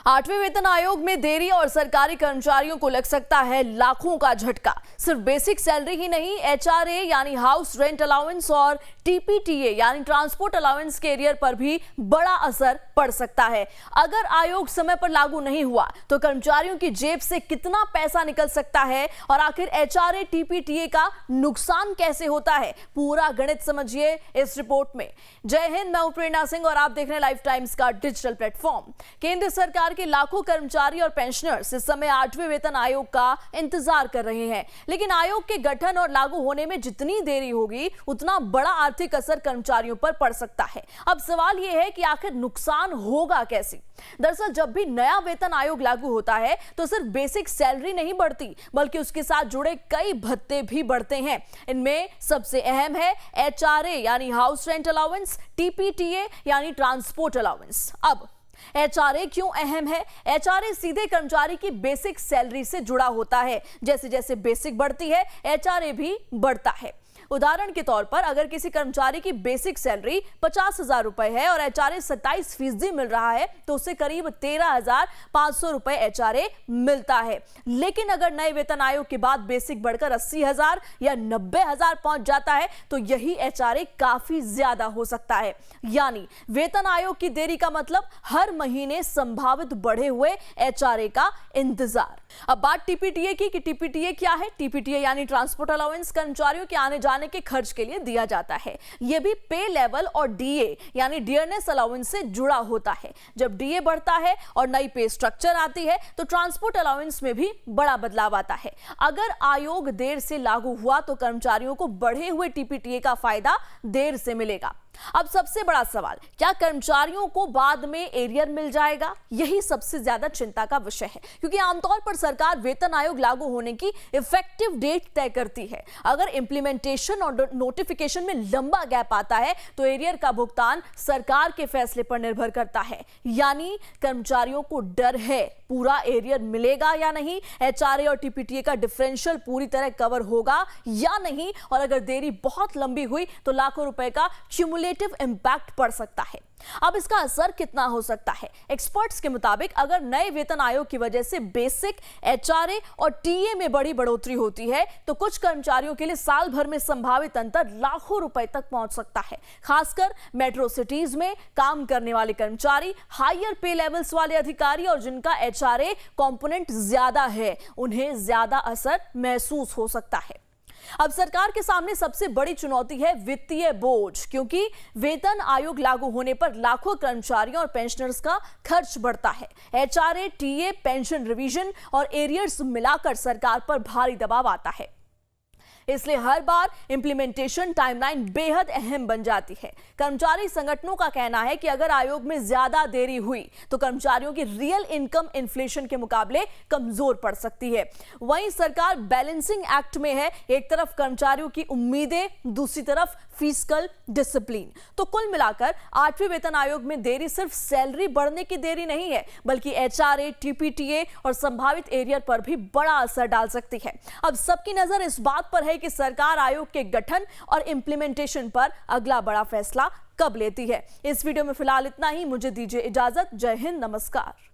आठवें वेतन आयोग में देरी और सरकारी कर्मचारियों को लग सकता है लाखों का झटका। सिर्फ बेसिक सैलरी ही नहीं, एचआरए यानी हाउस रेंट अलाउंस और टीपीटीए यानी ट्रांसपोर्ट अलाउंस के एरियर पर भी बड़ा असर पड़ सकता है। अगर आयोग समय पर लागू नहीं हुआ तो कर्मचारियों की जेब से कितना पैसा निकल सकता है और आखिर एचआरए टीपीटीए का नुकसान कैसे होता है, पूरा गणित समझिए इस रिपोर्ट में। जय हिंद, मैं प्रेरणा सिंह और आप देख रहे हैं लाइफ टाइम्स का डिजिटल प्लेटफॉर्म। केंद्र सरकार के लाखों कर्मचारी और पेंशनर्स इस समय आठवें वेतन आयोग का इंतजार कर रहे हैं, लेकिन आयोग के गठन और लागू होने में जितनी देरी होगी उतना बड़ा आर्थिक असर कर्मचारियों पर पड़ सकता है। अब सवाल यह है कि आखिर नुकसान होगा कैसे। दरअसल जब भी नया वेतन आयोग लागू होता है तो सिर्फ बेसिक सैलरी नहीं बढ़ती, बल्कि उसके साथ जुड़े कई भत्ते भी बढ़ते हैं। इनमें सबसे अहम है एचआरए यानी हाउस रेंट अलाउंस, टीपीटीए यानी ट्रांसपोर्ट अलाउंस। अब एचआरए क्यों अहम है? एचआरए सीधे कर्मचारी की बेसिक सैलरी से जुड़ा होता है। जैसे जैसे बेसिक बढ़ती है, एचआरए भी बढ़ता है। उदाहरण के तौर पर अगर किसी कर्मचारी की बेसिक सैलरी 50,000 रुपए है और एचआरए 27% मिल रहा है तो उसे करीब 13,500 रुपए एचआरए मिलता है। लेकिन अगर नए वेतन आयोग के बाद बेसिक बढ़कर 80,000 या 90,000 पहुंच जाता है तो यही एचआरए काफी ज्यादा हो सकता है। यानी वेतन आयोग की देरी का मतलब हर महीने संभावित बढ़े हुए एचआरए का इंतजार। अब बात टीपीटीए की कि टीपीटीए क्या है? टीपीटीए यानी ट्रांसपोर्ट अलाउंस कर्मचारियों के आने जाने के खर्च के लिए दिया जाता है। यह भी पे लेवल और डीए यानी डियरनेस अलाउंस से जुड़ा होता है। जब डीए बढ़ता है और नई पे स्ट्रक्चर आती है तो ट्रांसपोर्ट अलाउंस में भी बड़ा बदलाव आता है। अगर आयोग देर से लागू हुआ तो कर्मचारियों को बढ़े हुए टीपीटीए का फायदा देर से मिलेगा। अब सबसे बड़ा सवाल, क्या कर्मचारियों को बाद में एरियर मिल जाएगा? यही सबसे ज्यादा चिंता का विषय है, क्योंकि आमतौर पर सरकार वेतन आयोग लागू होने की इफेक्टिव डेट तय करती है। अगर इंप्लीमेंटेशन और नोटिफिकेशन में लंबा गैप आता है तो एरियर का भुगतान सरकार के फैसले पर निर्भर करता है। यानी कर्मचारियों को डर है पूरा एरियर मिलेगा या नहीं, एचआरए और टीपीटीए का डिफरेंशियल पूरी तरह कवर होगा या नहीं, और अगर देरी बहुत लंबी हुई तो लाखों रुपए का क्यूमुलेटिव इंपैक्ट पड़ सकता है। अब इसका असर कितना हो सकता है? एक्सपर्ट्स के मुताबिक अगर नए वेतन आयोग की वजह से बेसिक, एचआरए और टीए में बड़ी बढ़ोतरी होती है तो कुछ कर्मचारियों के लिए साल भर में संभावित अंतर लाखों रुपए तक पहुंच सकता है। खासकर मेट्रो सिटीज में काम करने वाले कर्मचारी, हायर पे लेवल्स वाले अधिकारी और जिनका एचआरए कंपोनेंट ज्यादा है, उन्हें ज्यादा असर महसूस हो सकता है। अब सरकार के सामने सबसे बड़ी चुनौती है वित्तीय बोझ, क्योंकि वेतन आयोग लागू होने पर लाखों कर्मचारियों और पेंशनर्स का खर्च बढ़ता है। एचआरए, टीए, पेंशन रिवीजन और एरियर्स मिलाकर सरकार पर भारी दबाव आता है। इसलिए हर बार इंप्लीमेंटेशन टाइमलाइन बेहद अहम बन जाती है। कर्मचारी संगठनों का कहना है कि अगर आयोग में ज्यादा देरी हुई तो कर्मचारियों की रियल इनकम इन्फ्लेशन के मुकाबले कमजोर पड़ सकती है। वहीं सरकार बैलेंसिंग एक्ट में है, एक तरफ कर्मचारियों की उम्मीदें, दूसरी तरफ फिस्कल डिसिप्लिन। तो कुल मिलाकर आठवें वेतन आयोग में देरी सिर्फ सैलरी बढ़ने की देरी नहीं है, बल्कि एचआरए, टीपीटीए और संभावित एरियर पर भी बड़ा असर डाल सकती है। अब सबकी नजर इस बात पर है कि सरकार आयोग के गठन और इंप्लीमेंटेशन पर अगला बड़ा फैसला कब लेती है। इस वीडियो में फिलहाल इतना ही। मुझे दीजिए इजाजत। जय हिंद, नमस्कार।